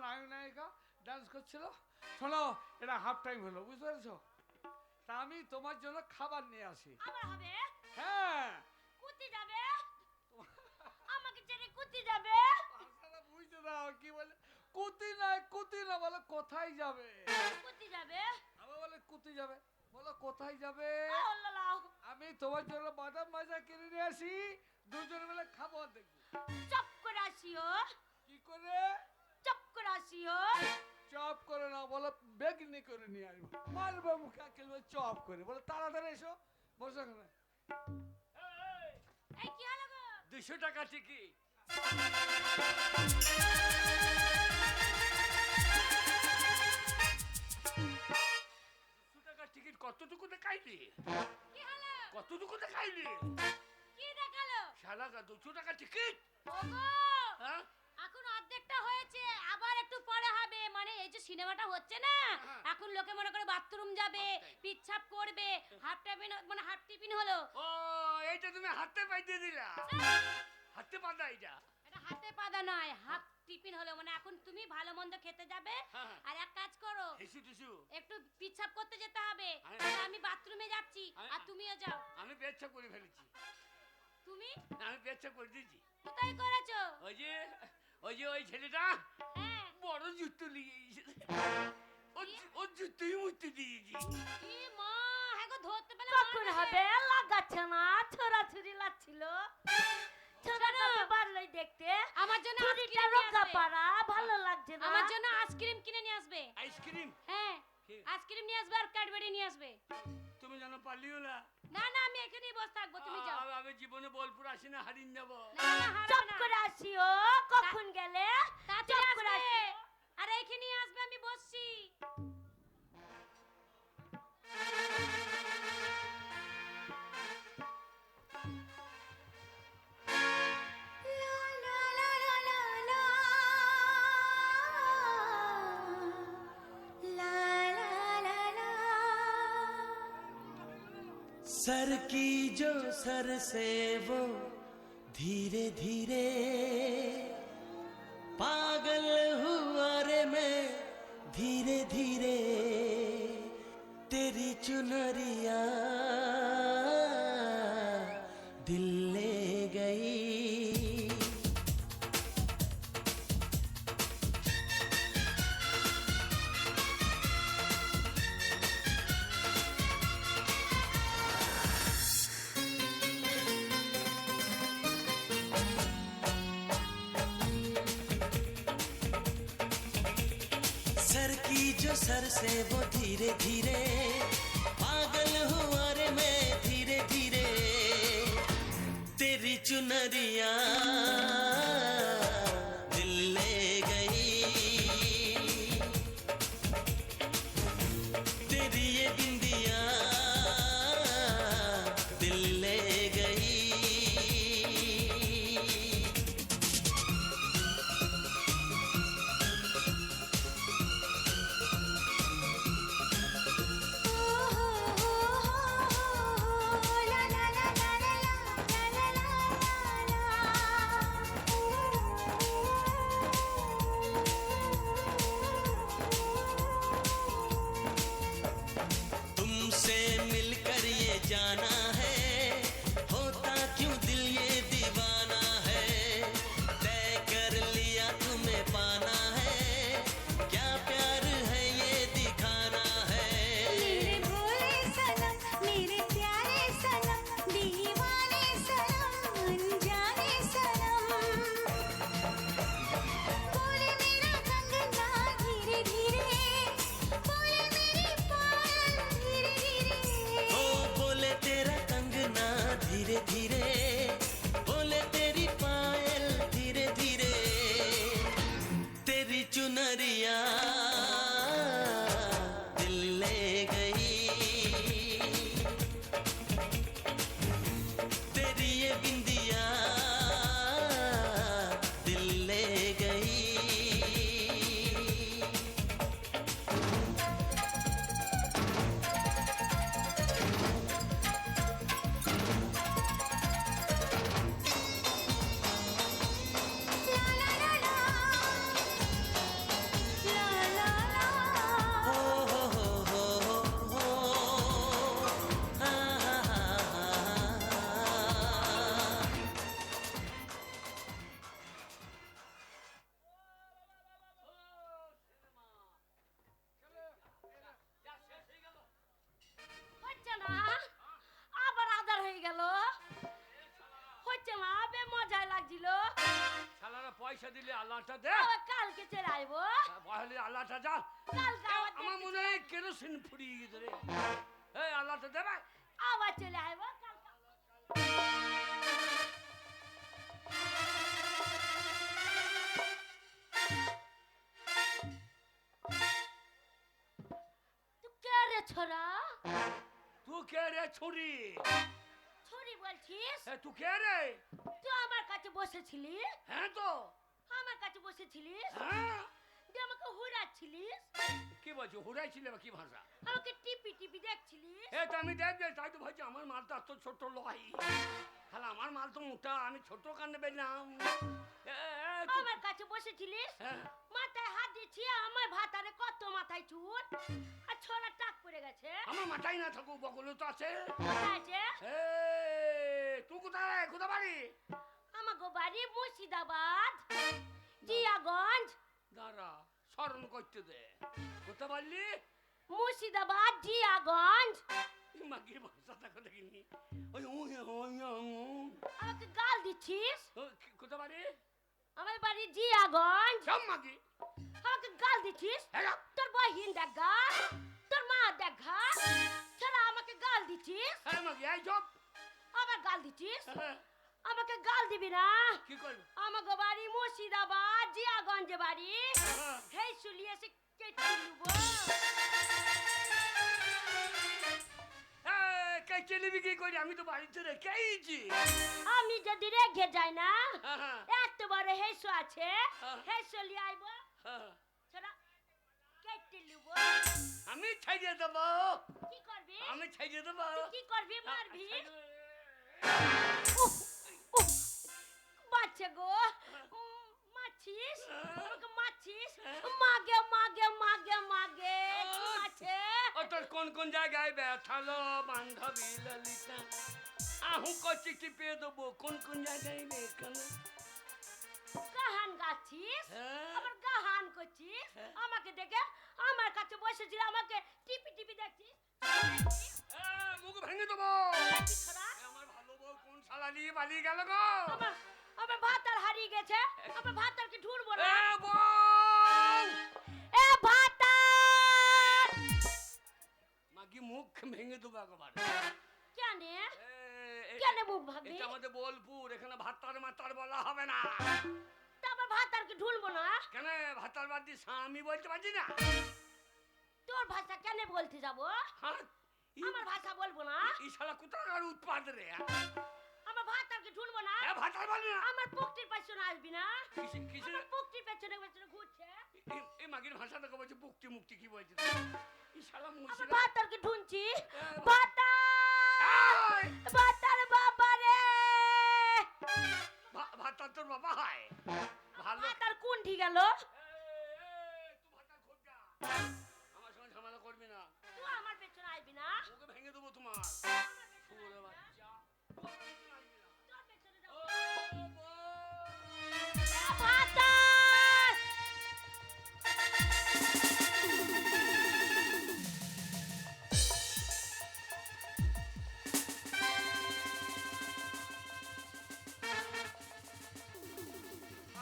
নায়ক নায়িকা ডান্স করছিল। শোনো, এটা হাফ টাইম হলো, বুঝতে পেরেছো? তা আমি তোমার জন্য খাবার নিয়ে আসি। আমার হবে? হ্যাঁ। কুতি যাবে? আমাকে ছেড়ে কুতি যাবে? ভাষাটা বুঝতে দাও, কি বলে? কুতি নয়, কুতি না, বলে কোথায় যাবে? কুতি যাবে? আবার বলে কুতি যাবে, বলো কোথায় যাবে? আমি তোমার জন্য বাদাম মাজা কিনে নিয়ে আসি, দুজন মিলে খাবো, দেখবো। চপ করে আসিও। কি করে? চপ করে আসিও। চপ করে না, বলো বেগনি করে নিয়ে আসবো। মারবো মুখে খেলবো চপ করে, বলো তাড়াতাড়ি এসো, বসো এখানে। এই কি হলো গো? 200 টাকা টিকিট। 200 টাকা টিকিট কতটুকু দেখাইলি? কি হলো? কতটুকু দেখাইলি? কি দেখালো? শালা 200 টাকা টিকিট। ওগো, হ্যাঁ, এখন অর্ধেকটা হয়েছে, আবার একটু পরে হবে। মানে এই যে সিনেমাটা হচ্ছে না, এখন লোকে মনে করে বাথরুম যাবে, পিচ্ছাপ করবে, হাফ টিফিন মানে হাফ টিফিন হলো। ও এইটা তুমি হাতে পাইতে দিলা? হাতে পাতা এটা? এটা হাতে পাদা নয়, হাফ টিফিন হলো। মানে এখন তুমি ভালো মন্দ খেতে যাবে, আর এক কাজ করো, হিসু টিসু একটু পিচ্ছাপ করতে যেতে হবে। আমি বাথরুমে যাচ্ছি, আর তুমিও যাও। আমি পেচ্ছা করে ফেলেছি। তুমি? আমি পেচ্ছা করে দিয়েছি। কোথায় করেছো? ওই ছেলেটা হ্যাঁ। বড় জুতো নিয়ে এসেছে, ওর জুতোই মুড়তে দিয়েছি। কি মা, হ্যাঁ গো, ধরতে পেলে কখন হবে? লাগাচ্ছে না, ছোড়াছুড়ি লাগছিল। ছোড়াটা বাড়লাই দেখতে, আমার জন্য ছুরিটা আইসক্রিম রোগা পাড়া, ভালো লাগছে না। আমার জন্য আইসক্রিম কিনে নিয়ে আসবে। আইসক্রিম? হ্যাঁ, কি? আইসক্রিম নিয়ে আসবে আর ক্যাডবেরি নিয়ে আসবে। তুমি জানো পারলিও না? না না, আমি এখানেই বসে থাকবো, তুমি যাও। আমি জীবনে বোলপুর আসি না, হারিয়ে যাবো। না না, হারাবে চপ না। করে আসিও, কখন গেলে? তাড়াতাড়ি চপ করে আসবে। আসিও। আর এইখানেই আসবে, আমি বসছি। सर की जो सर से वो धीरे धीरे पागल हुआ रे मैं धीरे धीरे तेरी चुनरिया दिल ले गई सर से वो धीरे धीरे पागल हुआ रे मैं धीरे धीरे तेरी चुनरिया दिल ले गई तेरी ये बिंदिया दिल ले गई जाना है होता क्यों दिल ये दीवाना है तय कर लिया तुम्हें पाना है क्या प्यार है ये दिखाना है मेरे भोले सनम मेरे प्यारे सनम दीवाने सनम अनजाने सनम बोले मेरा कंगना धीरे धीरे बोले मेरी पायल धीरे धीरे बोले तेरा कंगना धीरे धीरे बोले तेरी पायल धीरे धीरे तेरी चुनरिया दिल ले गई तेरी ये बिंदिया दिल ले गई পয়সা দিলে আল্লাহটা দে। আবার কালকে চলে আইবো। বলে আল্লাহটা যা। কালকে আবার আমার মনে হয় কেরোসিন ফুরিয়ে গেছে রে। এই আল্লাহটা দে ভাই। আবার চলে আইবো কালকে। তুই কে রে ছোরা? তুই কে রে ছুরি? ছুরি বলছিস? তুই কে রে? তুই আমার কাছে বসেছিলি? হ্যাঁ তো। আমার কাছে বসেছিলিস? হ্যাঁ। তুই আমাকে হুড়াচ্ছিলিস? কি বলছি হুড়াইছিলে বা কি ভাষা? আমাকে টিপি টিপি দেখছিলিস? এ তো আমি দেখবে তাই তো ভাবছি আমার মালটা এত ছোট লয়। তাহলে আমার মাল তো মোটা, আমি ছোট কানে পেলাম। আমার কাছে বসেছিলিস? হ্যাঁ। মাথায় হাত দিচ্ছি, আমার ভাতারে কত মাথায় চুল আর ছোলা টাক পড়ে গেছে। আমার মাথায় না থাকুক বগলে তো আছে। কোথায় আছে? তুই কোথায়? কোথা বাড়ি? আমাকে বাড়ি মুর্শিদাবাদ, জিয়াগঞ্জ। দাঁড়া স্মরণ করতে দে। কোথা বললি? মুর্শিদাবাদ, জিয়াগঞ্জ। মাগির ভাষাটা কথা কিনি। ওই আমাকে গাল দিচ্ছিস? কোথা বাড়ি? আমার বাড়ি জিয়াগঞ্জ। সব মাগি। আমাকে গাল দিচ্ছিস? হ্যাঁ। তোর বহিন দেখা, তোর মা দেখা, ছাড়া আমাকে গাল দিচ্ছিস? হ্যাঁ মাগি এই চপ। আবার গাল দিচ্ছিস? আমাকে গাল দিবি না। কি করবি? আমাকে বাড়ি মুর্শিদাবাদ, জিয়াগঞ্জে বাড়ি। হেই শুলিয়ে সে কেটে নেবো। কে চেলিবি কি করি? আমি তো বাড়িতে রেখেইছি। আমি যদি রেগে যাই না, হ্যাঁ। এত বড় হেসু আছে, হেসু লিয়ে আইবো, ছাড়া কেটে নেবো। আমি ছাইড়ে দেবো। কি করবি? আমি ছাইড়ে দেবো। তুই কি করবি? মারবি? উফ, উফ, বাচ্চা গো, মারছিস? আমাকে মারছিস? মাগে মাগে মাগে মাগে কি আছে? ও তোর কোন কোন জায়গায় ব্যথালো বান্ধবী ললিতা? আহু কচি টিপে দেবো। কোন কোন জায়গায় ব্যথালো? গাহান গাচ্ছিস? হ্যাঁ। আবার গাহান করছিস? আমাকে দেখে আমার কাছে বসেছিল, আমাকে টিপি টিপি দেখছিস? মুখ ভেঙে দেবো। দেখছিস ছোড়া? আমার ভালো বউ কোন শালা নিয়ে পালিয়ে গেল গো? আমার ভাতার হারিয়ে গেছে, আমার ভাতারকে ঢুঁড়বো না। বউ! এ ভাতার! মাগি মুখ ভেঙে দেবো একবার। কেন? কেন মুখ ভাঙবি? এটা আমাদের বোলপুর, এখানে ভাতার মাতার বলা হবে না। তা আমার ভাতারকে ঢুঁড়বো না? কেন ভাতার বাদ দিয়ে স্বামী বলতে পারছি না? তোর ভাষা কেন বলতে যাবো? হ্যাঁ, আমার ভাষা বলবো না? এই শালা কোথাকার উৎপাদ রে? আমার ভাতারকে ঢুঁড়বো না? ভাতার বলি না। আমার পুক্তির পেছনে আসবি না? কিসে? আমার পুক্তির পেছনে পেছনে ঘুরছে। এই মাগির ভাষাটাকে বলছে মুক্তি মুক্তি কি বলছে? এই শালা আমার মুর্শিদা। ভাতারকে ঢুঁড়ছি। ভাতার! ভাতার বাবা রে! ভাতার তোর বাবা হয়? ভালো। ভাতার কুণ্ঠি গেল। তুই ভাতার খোঁজ যা। আমার সঙ্গে ঝামেলা করবি না। তুই আমার পেছনে আসবি না? ওকে ভেঙে দেবো তোমার। শুয়োরের বাচ্চা। তোর পেছনে যাবো। ও বউ! ভাতার!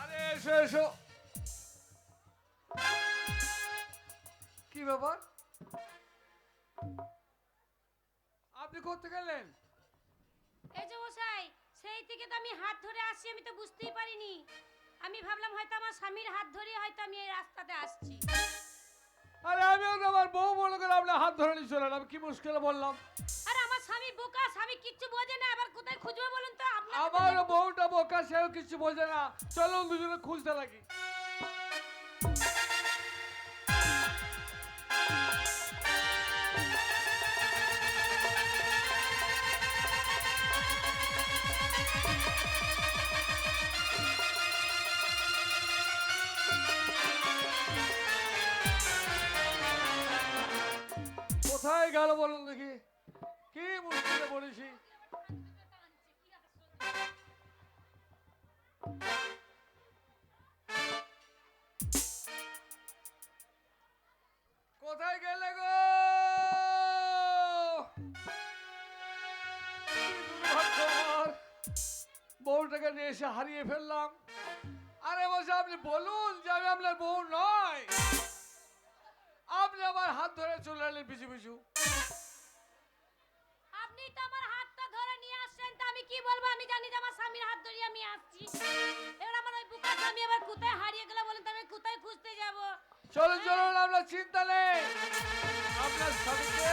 আরে এসো এসো। কি ব্যাপার? আপনি কোথায় গেলেন? এই যে মশাই, সেই থেকে তো আমি হাত ধরে আসছি, আমি তো বুঝতেই পারিনি। আমি ভাবলাম হয়তো আমার স্বামীর হাত ধরে হয়তো আমি এই রাস্তাতে আসছি। আরে আমিও তো আমার বউ মনে করে আপনার হাত ধরে নিয়ে চলেন। আমি কি মুশকিলে বললাম? আর আমার স্বামী বোকা, স্বামী কিচ্ছু বোঝে না, আবার কোথায় খুঁজবো বলুন তো? আমার বউটা বোকা, সেও কিছু বোঝে না। চলুন দুজনে খুঁজতে লাগি। কোথায় গেল বলুন দেখি? কি মুশকিলে পড়েছি। কোথায় গেলে গো? কি দুর্ভাগ্য আমার। বউটাকে নিয়ে এসে হারিয়ে ফেললাম। আরে বসে আপনি বলুন যে আমি আপনার বউ নয়। আপনি আমার হাত ধরে চলে এলেন পিছু পিছু। আপনি তো আমার হাতটা ধরে নিয়ে আসছেন, তা আমি কি বলবো? আমি জানি যে আমার স্বামীর হাত ধরে আমি আসছি। এবার আমার ওই বুকা স্বামী আবার কোথায় হারিয়ে গেল বলেন তো, আমি কোথায় খুঁজতে যাব? চলুন চলুন, আপনার চিন্তা নেই। আপনার স্বামীকে